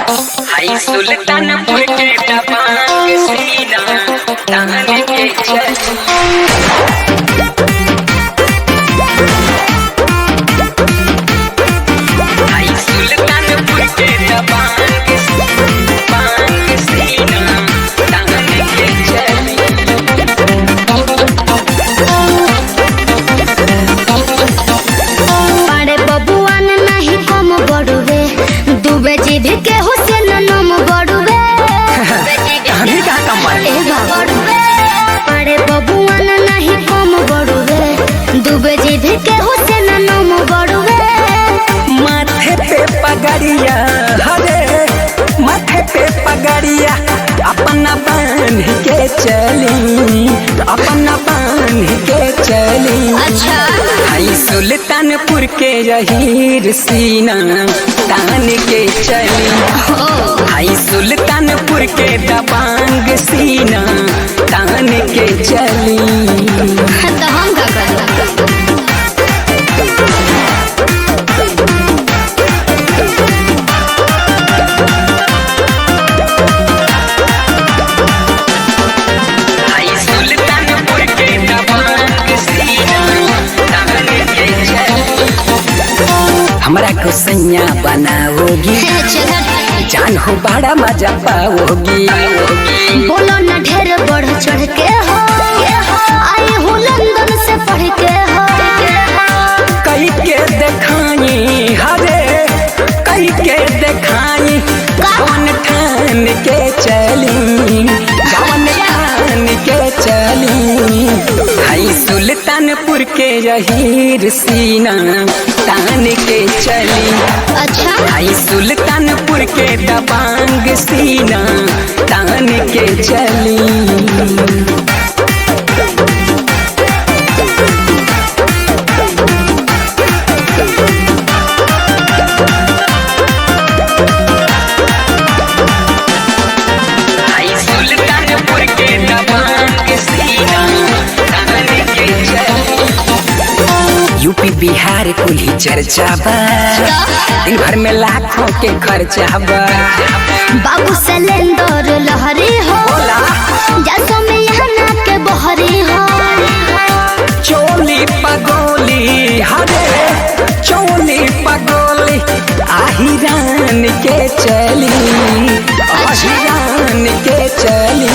हाई सुल्तानपुर के दबांग सीना तान के चली। हाई सुल्तानपुर के दबांग सीना तान के चली। बड़े बबुआन नहीं कम बड़ुए दुबे जी भी के हुसैन नम बड़ुए हमें क्या कम बड़ुए बड़े बबुआन नहीं कम बड़ुए दुबे जी भी के हुसैन नम बड़ुए माथे पे पगड़िया हरे माथे पे पगड़िया अपना बांध के चली अपना बांध के चली। अच्छा हाई सुल्तानपुर के जहीर सीना तान के चली। हाई सुल्तानपुर के दबांग सीना तान के चली। तो हम का करना हाई सुल्तानपुर के दबांग सीना तान के चली। हमरा को सैया बनाओगी जान हो बड़ा मजा पाओगी। बोलो न ढेर बढ़ चढ़ के हो आई हूँ लंदन से पढ़ के हो कई के देखाई हरे कई के देखाई जवन ठान के चली जवन ठान के चली। हाई सुल्तानपुर के जहीर सीना तान के चली। अच्छा हाई सुल्तानपुर के दबांग सीना तान के चली। हाई सुल्तानपुर के दबांग सीना तान के चली। यूपी बिहार कुल ही चर्चा बा दिन भर में लाखों के खर्चा बा। बाबू सिलेंडर लहरी हो जैसो में यहाँ ना के बहरी हो चोली पगोली हरे चोली पगोली आहिरान के चली आहिरान के चली।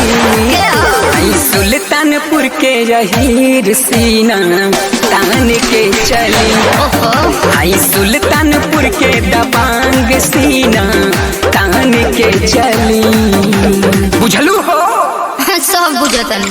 हाई सुल्तानपुर के जहीर सीना तान के चली। हाई सुल्तानपुर के दबांग सीना तान के चली। बुझलू हो सब बुझतन